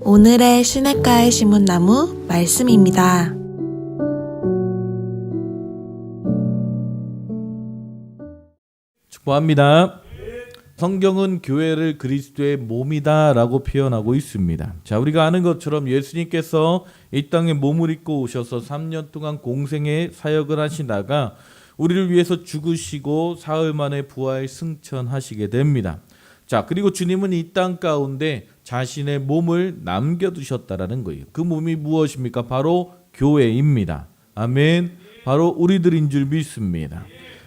오늘의 시냇가에 심은 나무 말씀입니다. 축복합니다. 성경은 교회를 그리스도의 몸이다 라고 표현하고 있습니다. 자, 우리가 아는 것처럼 예수님께서 이 땅에 몸을 입고 오셔서 3년 동안 공생의 사역을 하시다가 우리를 위해서 죽으시고 사흘 만에 부활 승천하시게 됩니다. 자, 그리고 주님은 이 땅 가운데 자신의 몸을 남겨두셨다라는 거예요. 그 몸이 무엇입니까? 바로 교회입니다. 아멘. 바로 우리들인 줄 믿습니다.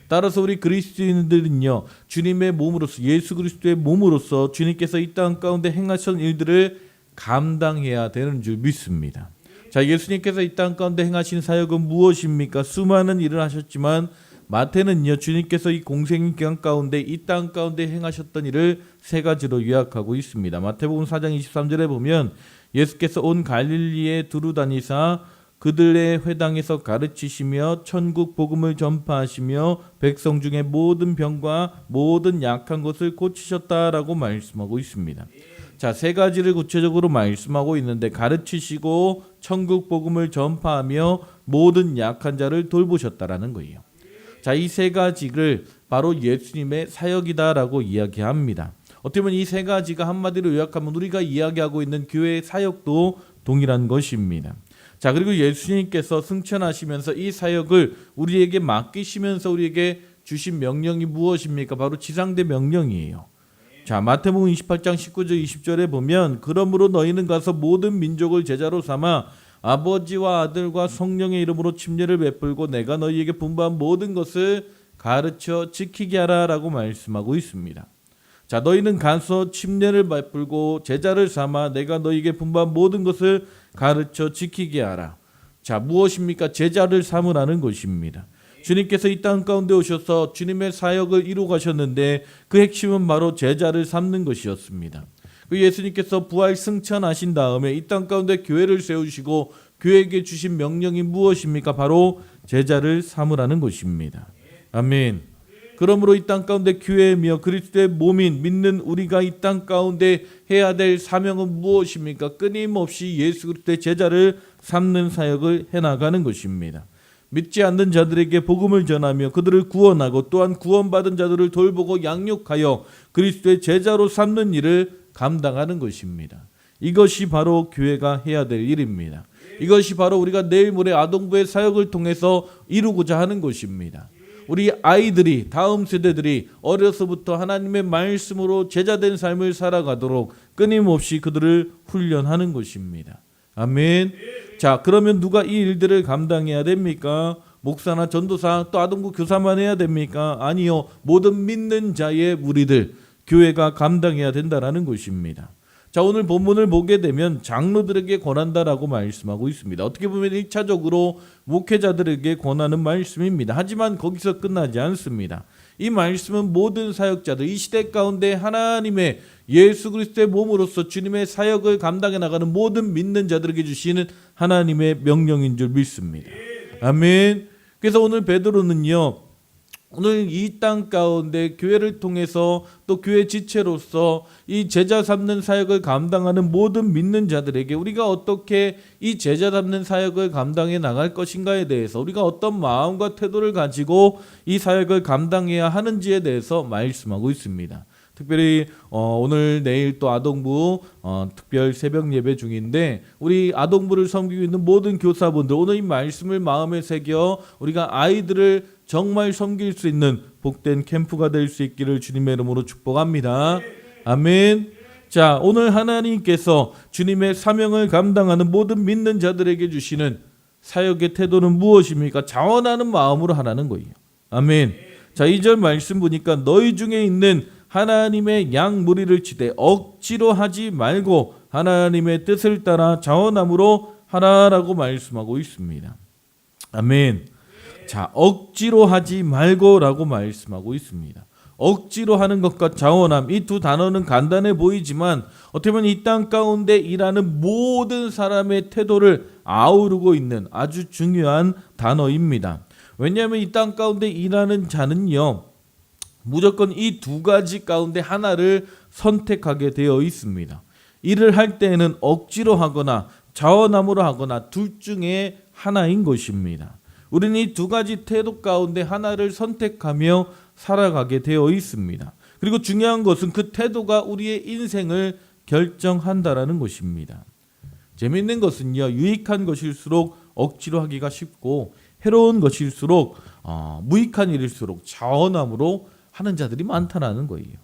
따라서 우리 그리스도인들은요, 주님의 몸으로서, 예수 그리스도의 몸으로서 주님께서 이 땅 가운데 행하신 일들을 감당해야 되는 줄 믿습니다. 자, 예수님께서 이 땅 가운데 행하신 사역은 무엇입니까? 수많은 일을 하셨지만 마태는요, 주님께서 이 공생 기간 가운데 이 땅 가운데 행하셨던 일을 세 가지로 요약하고 있습니다. 마태복음 4장 23절에 보면 예수께서 온 갈릴리에 두루 다니사 그들의 회당에서 가르치시며 천국 복음을 전파하시며 백성 중에 모든 병과 모든 약한 것을 고치셨다라고 말씀하고 있습니다. 자, 세 가지를 구체적으로 말씀하고 있는데 가르치시고 천국 복음을 전파하며 모든 약한 자를 돌보셨다라는 거예요. 자, 이 세 가지를 바로 예수님의 사역이다라고 이야기합니다. 어떻게 보면 이 세 가지가 한마디로 요약하면 우리가 이야기하고 있는 교회의 사역도 동일한 것입니다. 자, 그리고 예수님께서 승천하시면서 이 사역을 우리에게 맡기시면서 우리에게 주신 명령이 무엇입니까? 바로 지상대 명령이에요. 자, 마태복음 28장 19절 20절에 보면 그러므로 너희는 가서 모든 민족을 제자로 삼아 아버지와 아들과 성령의 이름으로 침례를 베풀고 내가 너희에게 분부한 모든 것을 가르쳐 지키게 하라라고 말씀하고 있습니다. 자, 너희는 가서 침례를 베풀고 제자를 삼아 내가 너희에게 분부한 모든 것을 가르쳐 지키게 하라. 자, 무엇입니까? 제자를 삼으라는 것입니다. 주님께서 이 땅 가운데 오셔서 주님의 사역을 이루어 가셨는데 그 핵심은 바로 제자를 삼는 것이었습니다. 그 예수님께서 부활 승천하신 다음에 이 땅 가운데 교회를 세우시고 교회에게 주신 명령이 무엇입니까? 바로 제자를 삼으라는 것입니다. 아멘. 그러므로 이 땅 가운데 교회이며 그리스도의 몸인 믿는 우리가 이 땅 가운데 해야 될 사명은 무엇입니까? 끊임없이 예수 그리스도의 제자를 삼는 사역을 해나가는 것입니다. 믿지 않는 자들에게 복음을 전하며 그들을 구원하고 또한 구원받은 자들을 돌보고 양육하여 그리스도의 제자로 삼는 일을 감당하는 것입니다. 이것이 바로 교회가 해야 될 일입니다. 이것이 바로 우리가 내일 모레 아동부의 사역을 통해서 이루고자 하는 것입니다. 우리 아이들이, 다음 세대들이 어려서부터 하나님의 말씀으로 제자된 삶을 살아가도록 끊임없이 그들을 훈련하는 것입니다. 아멘. 자, 그러면 누가 이 일들을 감당해야 됩니까? 목사나 전도사 또 아동부 교사만 해야 됩니까? 아니요. 모든 믿는 자의 무리들, 교회가 감당해야 된다는 것입니다. 자, 오늘 본문을 보게 되면 장로들에게 권한다라고 말씀하고 있습니다. 어떻게 보면 1차적으로 목회자들에게 권하는 말씀입니다. 하지만 거기서 끝나지 않습니다. 이 말씀은 모든 사역자들, 이 시대 가운데 하나님의 예수 그리스도의 몸으로서 주님의 사역을 감당해 나가는 모든 믿는 자들에게 주시는 하나님의 명령인 줄 믿습니다. 아멘. 그래서 오늘 베드로는요, 오늘 이 땅 가운데 교회를 통해서 또 교회 지체로서 이 제자 삼는 사역을 감당하는 모든 믿는 자들에게 우리가 어떻게 이 제자 삼는 사역을 감당해 나갈 것인가에 대해서 우리가 어떤 마음과 태도를 가지고 이 사역을 감당해야 하는지에 대해서 말씀하고 있습니다. 특별히 오늘 내일 또 아동부 특별 새벽 예배 중인데 우리 아동부를 섬기고 있는 모든 교사분들 오늘 이 말씀을 마음에 새겨 우리가 아이들을 정말 섬길 수 있는 복된 캠프가 될 수 있기를 주님의 이름으로 축복합니다. 아멘. 자, 오늘 하나님께서 주님의 사명을 감당하는 모든 믿는 자들에게 주시는 사역의 태도는 무엇입니까? 자원하는 마음으로 하라는 거예요. 아멘. 자, 2절 말씀 보니까 너희 중에 있는 하나님의 양 무리를 치되 억지로 하지 말고 하나님의 뜻을 따라 자원함으로 하라라고 말씀하고 있습니다. 아멘. 자, 억지로 하지 말고라고 말씀하고 있습니다. 억지로 하는 것과 자원함, 이 두 단어는 간단해 보이지만 어떻게 보면 이 땅 가운데 일하는 모든 사람의 태도를 아우르고 있는 아주 중요한 단어입니다. 왜냐하면 이 땅 가운데 일하는 자는요, 무조건 이 두 가지 가운데 하나를 선택하게 되어 있습니다. 일을 할 때에는 억지로 하거나 자원함으로 하거나 둘 중에 하나인 것입니다. 우리는 이 두 가지 태도 가운데 하나를 선택하며 살아가게 되어 있습니다. 그리고 중요한 것은 그 태도가 우리의 인생을 결정한다라는 것입니다. 재미있는 것은요, 유익한 것일수록 억지로 하기가 쉽고 해로운 것일수록 무익한 일일수록 자원함으로 하는 자들이 많다라는 거예요.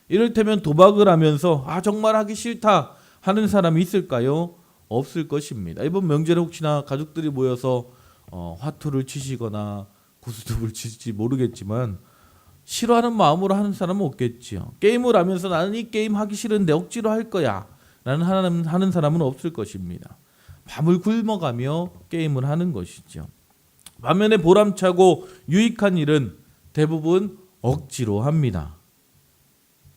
이를테면 도박을 하면서 정말 하기 싫다 하는 사람이 있을까요? 없을 것입니다. 이번 명절에 혹시나 가족들이 모여서 화투를 치시거나 구스톱을 치실지 모르겠지만 싫어하는 마음으로 하는 사람은 없겠지요. 게임을 하면서 나는 이 게임 하기 싫은데 억지로 할 거야 라는 하는 사람은 없을 것입니다. 밤을 굶어가며 게임을 하는 것이죠. 반면에 보람차고 유익한 일은 대부분 억지로 합니다.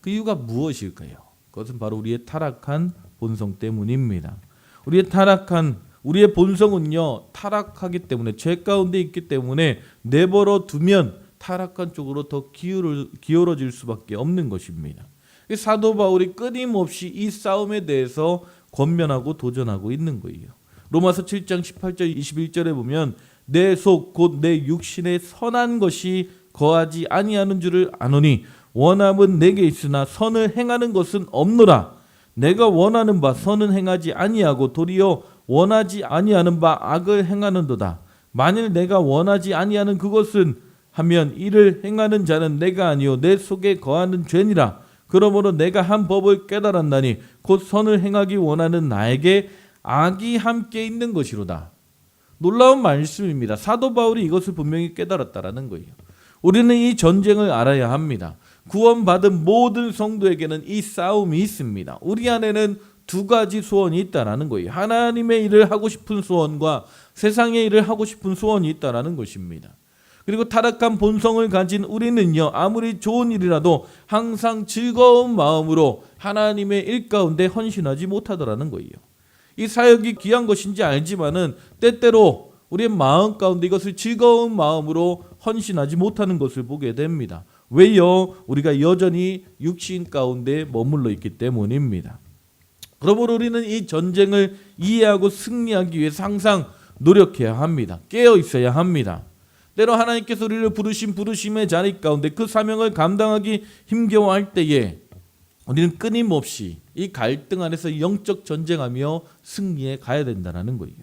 그 이유가 무엇일까요? 그것은 바로 우리의 타락한 본성 때문입니다. 우리의 본성은요, 타락하기 때문에 죄 가운데 있기 때문에 내버려 두면 타락한 쪽으로 더 기울어질 수밖에 없는 것입니다. 사도 바울이 끊임없이 이 싸움에 대해서 권면하고 도전하고 있는 거예요. 로마서 7장 18절 21절에 보면 내 속 곧 내 육신에 선한 것이 거하지 아니하는 줄을 아노니 원함은 내게 있으나 선을 행하는 것은 없노라. 내가 원하는 바 선은 행하지 아니하고 도리어 원하지 아니하는 바 악을 행하는도다. 만일 내가 원하지 아니하는 그것은 하면 이를 행하는 자는 내가 아니요 내 속에 거하는 죄니라. 그러므로 내가 한 법을 깨달았나니 곧 선을 행하기 원하는 나에게 악이 함께 있는 것이로다. 놀라운 말씀입니다. 사도 바울이 이것을 분명히 깨달았다라는 거예요. 우리는 이 전쟁을 알아야 합니다. 구원받은 모든 성도에게는 이 싸움이 있습니다. 우리 안에는 두 가지 소원이 있다라는 거예요. 하나님의 일을 하고 싶은 소원과 세상의 일을 하고 싶은 소원이 있다라는 것입니다. 그리고 타락한 본성을 가진 우리는요, 아무리 좋은 일이라도 항상 즐거운 마음으로 하나님의 일 가운데 헌신하지 못하더라는 거예요. 이 사역이 귀한 것인지 알지만은 때때로 우리의 마음 가운데 이것을 즐거운 마음으로 헌신하지 못하는 것을 보게 됩니다. 왜요? 우리가 여전히 육신 가운데 머물러 있기 때문입니다. 그러므로 우리는 이 전쟁을 이해하고 승리하기 위해서 항상 노력해야 합니다. 깨어 있어야 합니다. 때로 하나님께서 우리를 부르신 부르심의 자리 가운데 그 사명을 감당하기 힘겨워할 때에 우리는 끊임없이 이 갈등 안에서 영적 전쟁하며 승리해 가야 된다는 거예요.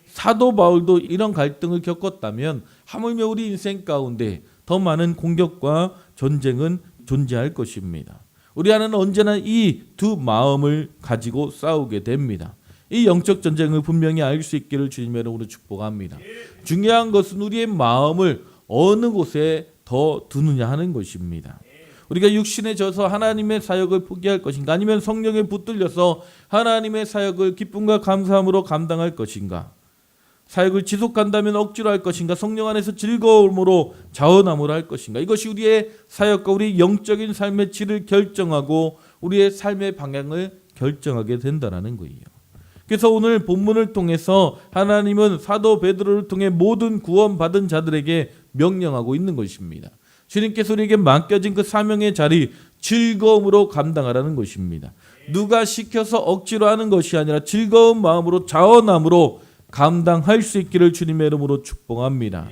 사도 바울도 이런 갈등을 겪었다면 하물며 우리 인생 가운데 더 많은 공격과 전쟁은 존재할 것입니다. 우리 안에는 언제나 이 두 마음을 가지고 싸우게 됩니다. 이 영적 전쟁을 분명히 알 수 있기를 주님의 이름으로 축복합니다. 중요한 것은 우리의 마음을 어느 곳에 더 두느냐 하는 것입니다. 우리가 육신에 져서 하나님의 사역을 포기할 것인가, 아니면 성령에 붙들려서 하나님의 사역을 기쁨과 감사함으로 감당할 것인가, 사역을 지속한다면 억지로 할 것인가, 성령 안에서 즐거움으로 자원함으로 할 것인가, 이것이 우리의 사역과 우리의 영적인 삶의 질을 결정하고 우리의 삶의 방향을 결정하게 된다는 거예요. 그래서 오늘 본문을 통해서 하나님은 사도 베드로를 통해 모든 구원받은 자들에게 명령하고 있는 것입니다. 주님께서 우리에게 맡겨진 그 사명의 자리 즐거움으로 감당하라는 것입니다. 누가 시켜서 억지로 하는 것이 아니라 즐거운 마음으로 자원함으로 감당할 수 있기를 주님의 이름으로 축복합니다.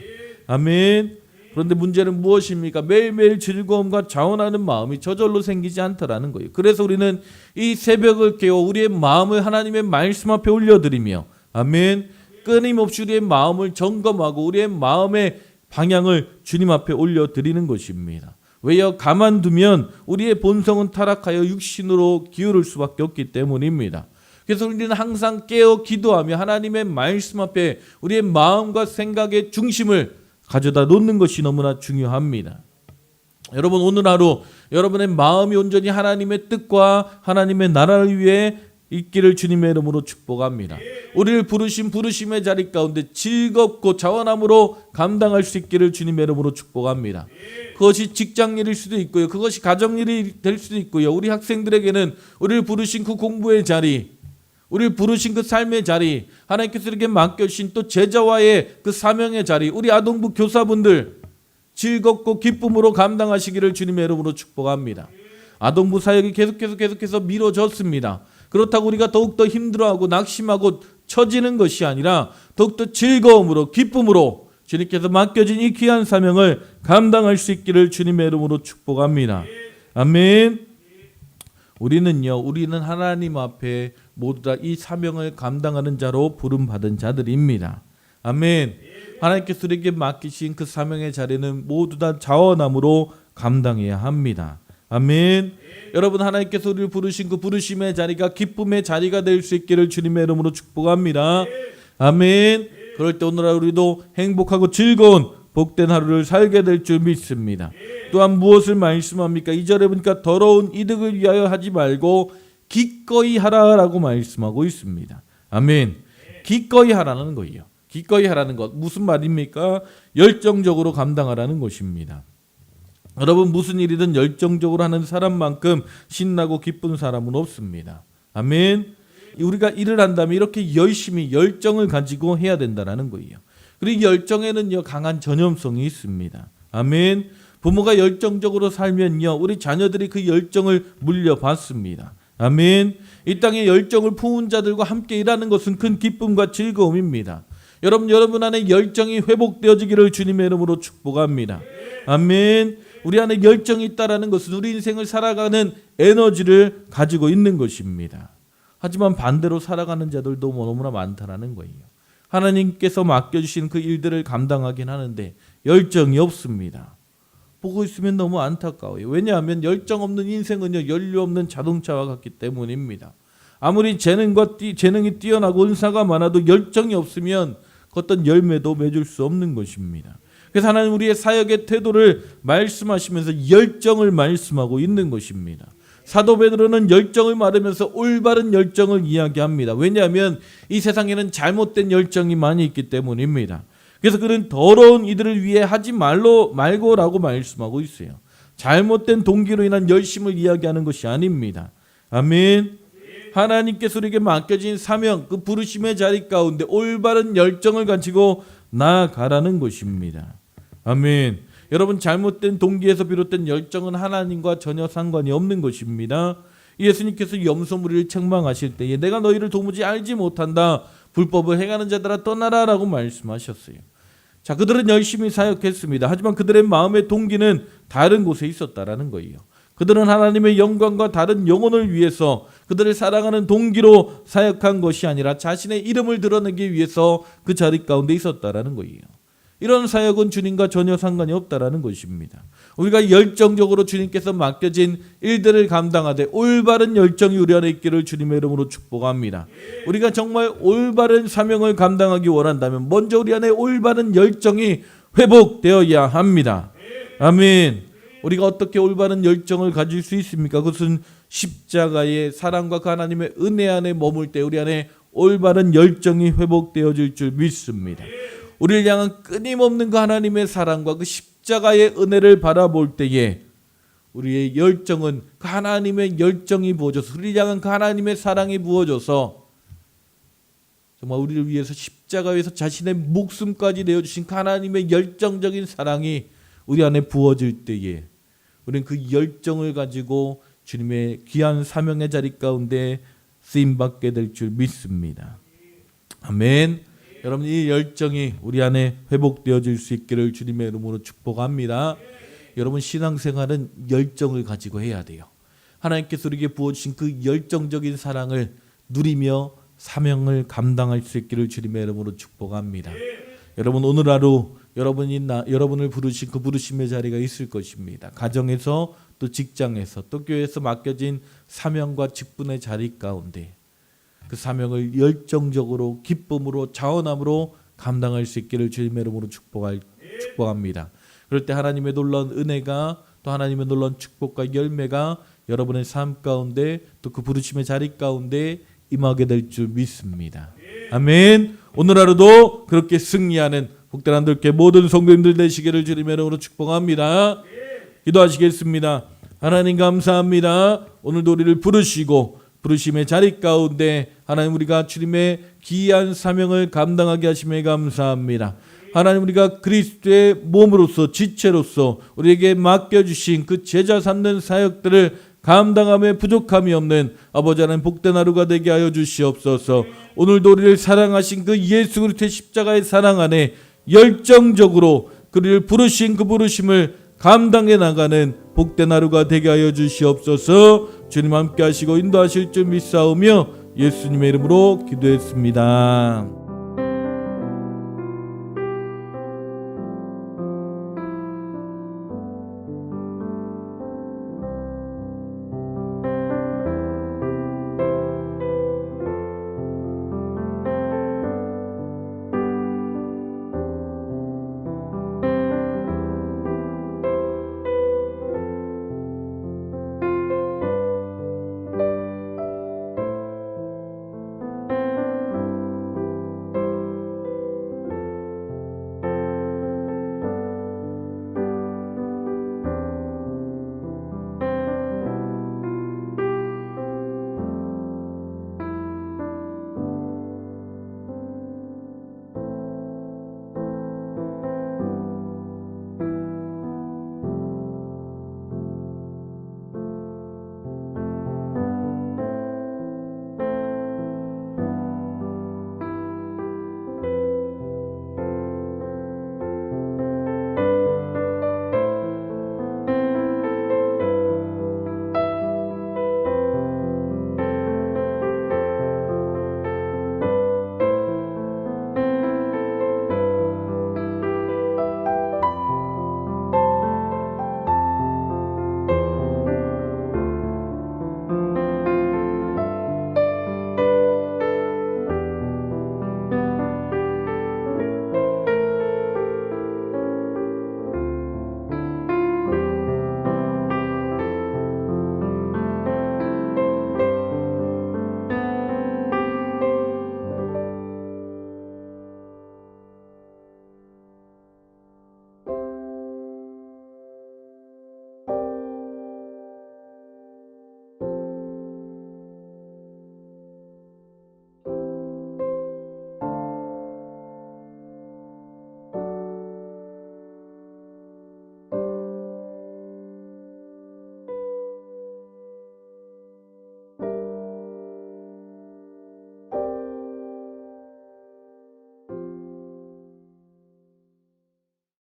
아멘. 그런데 문제는 무엇입니까? 매일매일 즐거움과 자원하는 마음이 저절로 생기지 않다라는 거예요. 그래서 우리는 이 새벽을 깨워 우리의 마음을 하나님의 말씀 앞에 올려드리며, 아멘, 끊임없이 우리의 마음을 점검하고 우리의 마음의 방향을 주님 앞에 올려드리는 것입니다. 왜요? 가만두면 우리의 본성은 타락하여 육신으로 기울을 수밖에 없기 때문입니다. 그래서 우리는 항상 깨어 기도하며 하나님의 말씀 앞에 우리의 마음과 생각의 중심을 가져다 놓는 것이 너무나 중요합니다. 여러분, 오늘 하루 여러분의 마음이 온전히 하나님의 뜻과 하나님의 나라를 위해 있기를 주님의 이름으로 축복합니다. 우리를 부르신 부르심의 자리 가운데 즐겁고 자원함으로 감당할 수 있기를 주님의 이름으로 축복합니다. 그것이 직장일일 수도 있고요, 그것이 가정일이 될 수도 있고요, 우리 학생들에게는 우리를 부르신 그 공부의 자리, 우리를 부르신 그 삶의 자리, 하나님께서 이렇게 맡겨주신 또 제자와의 그 사명의 자리, 우리 아동부 교사분들 즐겁고 기쁨으로 감당하시기를 주님의 이름으로 축복합니다. 아동부 사역이 계속해서 미뤄졌습니다. 그렇다고 우리가 더욱더 힘들어하고 낙심하고 처지는 것이 아니라 더욱더 즐거움으로 기쁨으로 주님께서 맡겨진 이 귀한 사명을 감당할 수 있기를 주님의 이름으로 축복합니다. 아멘. 우리는 하나님 앞에 모두 다 이 사명을 감당하는 자로 부름받은 자들입니다. 아멘. 하나님께서 우리에게 맡기신 그 사명의 자리는 모두 다 자원함으로 감당해야 합니다. 아멘. 여러분, 하나님께서 우리를 부르신 그 부르심의 자리가 기쁨의 자리가 될 수 있기를 주님의 이름으로 축복합니다. 아멘. 그럴 때 오늘 하루 우리도 행복하고 즐거운 복된 하루를 살게 될 줄 믿습니다. 또한 무엇을 말씀합니까? 2절에 보니까 더러운 이득을 위하여 하지 말고 기꺼이 하라라고 말씀하고 있습니다. 아멘. 기꺼이 하라는 거예요. 기꺼이 하라는 것 무슨 말입니까? 열정적으로 감당하라는 것입니다. 여러분, 무슨 일이든 열정적으로 하는 사람만큼 신나고 기쁜 사람은 없습니다. 아멘. 우리가 일을 한다면 이렇게 열심히 열정을 가지고 해야 된다는 거예요. 그리고 열정에는요, 강한 전염성이 있습니다. 아멘. 부모가 열정적으로 살면요, 우리 자녀들이 그 열정을 물려받습니다. 아멘. 이 땅에 열정을 품은 자들과 함께 일하는 것은 큰 기쁨과 즐거움입니다. 여러분 안에 열정이 회복되어지기를 주님의 이름으로 축복합니다. 아멘. 우리 안에 열정이 있다라는 것은 우리 인생을 살아가는 에너지를 가지고 있는 것입니다. 하지만 반대로 살아가는 자들도 너무나 많다라는 거예요. 하나님께서 맡겨주신 그 일들을 감당하긴 하는데 열정이 없습니다. 보고 있으면 너무 안타까워요. 왜냐하면 열정 없는 인생은요, 연료 없는 자동차와 같기 때문입니다. 아무리 재능이 뛰어나고 은사가 많아도 열정이 없으면 그 어떤 열매도 맺을 수 없는 것입니다. 그래서 하나님 우리의 사역의 태도를 말씀하시면서 열정을 말씀하고 있는 것입니다. 사도 베드로는 열정을 말하면서 올바른 열정을 이야기합니다. 왜냐하면 이 세상에는 잘못된 열정이 많이 있기 때문입니다. 그래서 그는 더러운 이들을 위해 하지 말고라고 말씀하고 있어요. 잘못된 동기로 인한 열심을 이야기하는 것이 아닙니다. 아멘. 하나님께서 우리에게 맡겨진 사명, 그 부르심의 자리 가운데 올바른 열정을 가지고 나아가라는 것입니다. 아멘. 여러분, 잘못된 동기에서 비롯된 열정은 하나님과 전혀 상관이 없는 것입니다. 예수님께서 염소무리를 책망하실 때에 내가 너희를 도무지 알지 못한다, 불법을 행하는 자들아 떠나라라고 말씀하셨어요. 자, 그들은 열심히 사역했습니다. 하지만 그들의 마음의 동기는 다른 곳에 있었다라는 거예요. 그들은 하나님의 영광과 다른 영혼을 위해서 그들을 사랑하는 동기로 사역한 것이 아니라 자신의 이름을 드러내기 위해서 그 자리 가운데 있었다라는 거예요. 이런 사역은 주님과 전혀 상관이 없다라는 것입니다. 우리가 열정적으로 주님께서 맡겨진 일들을 감당하되 올바른 열정이 우리 안에 있기를 주님의 이름으로 축복합니다. 우리가 정말 올바른 사명을 감당하기 원한다면 먼저 우리 안에 올바른 열정이 회복되어야 합니다. 아멘. 우리가 어떻게 올바른 열정을 가질 수 있습니까? 그것은 십자가의 사랑과 그 하나님의 은혜 안에 머물 때 우리 안에 올바른 열정이 회복되어질 줄 믿습니다. 우리를 향한 끊임없는 그 하나님의 사랑과 그 십자가의 은혜를 바라볼 때에 우리의 열정은 그 하나님의 열정이 부어져서 우리를 향한 그 하나님의 사랑이 부어져서 정말 우리를 위해서 십자가에서 자신의 목숨까지 내어주신 그 하나님의 열정적인 사랑이 우리 안에 부어질 때에 우리는 그 열정을 가지고 주님의 귀한 사명의 자리 가운데 쓰임받게 될 줄 믿습니다. 아멘. 여러분, 이 열정이 우리 안에 회복되어질 수 있기를 주님의 이름으로 축복합니다. 여러분, 신앙생활은 열정을 가지고 해야 돼요. 하나님께서 우리에게 부어주신 그 열정적인 사랑을 누리며 사명을 감당할 수 있기를 주님의 이름으로 축복합니다. 여러분, 오늘 하루 여러분을 부르신 그 부르심의 자리가 있을 것입니다. 가정에서 또 직장에서 또 교회에서 맡겨진 사명과 직분의 자리 가운데 그 사명을 열정적으로 기쁨으로 자원함으로 감당할 수 있기를 주님의 이름으로 축복합니다. 그럴 때 하나님의 놀라운 은혜가 또 하나님의 놀라운 축복과 열매가 여러분의 삶 가운데 또 그 부르심의 자리 가운데 임하게 될 줄 믿습니다. 아멘. 오늘 하루도 그렇게 승리하는 복된 한들께 모든 성도님들 되시기를 주님의 이름으로 축복합니다. 기도하시겠습니다. 하나님 감사합니다. 오늘도 우리를 부르시고 부르심의 자리 가운데 하나님 우리가 주님의 귀한 사명을 감당하게 하심에 감사합니다. 하나님 우리가 그리스도의 몸으로서 지체로서 우리에게 맡겨주신 그 제자 삼는 사역들을 감당함에 부족함이 없는 아버지 하나님 복된 하루가 되게 하여 주시옵소서. 오늘도 우리를 사랑하신 그 예수 그리스도의 십자가의 사랑 안에 열정적으로 그를 부르신 그 부르심을 감당해 나가는 복된 하루가 되게 하여 주시옵소서. 주님 함께 하시고 인도하실 줄 믿사오며 예수님의 이름으로 기도했습니다.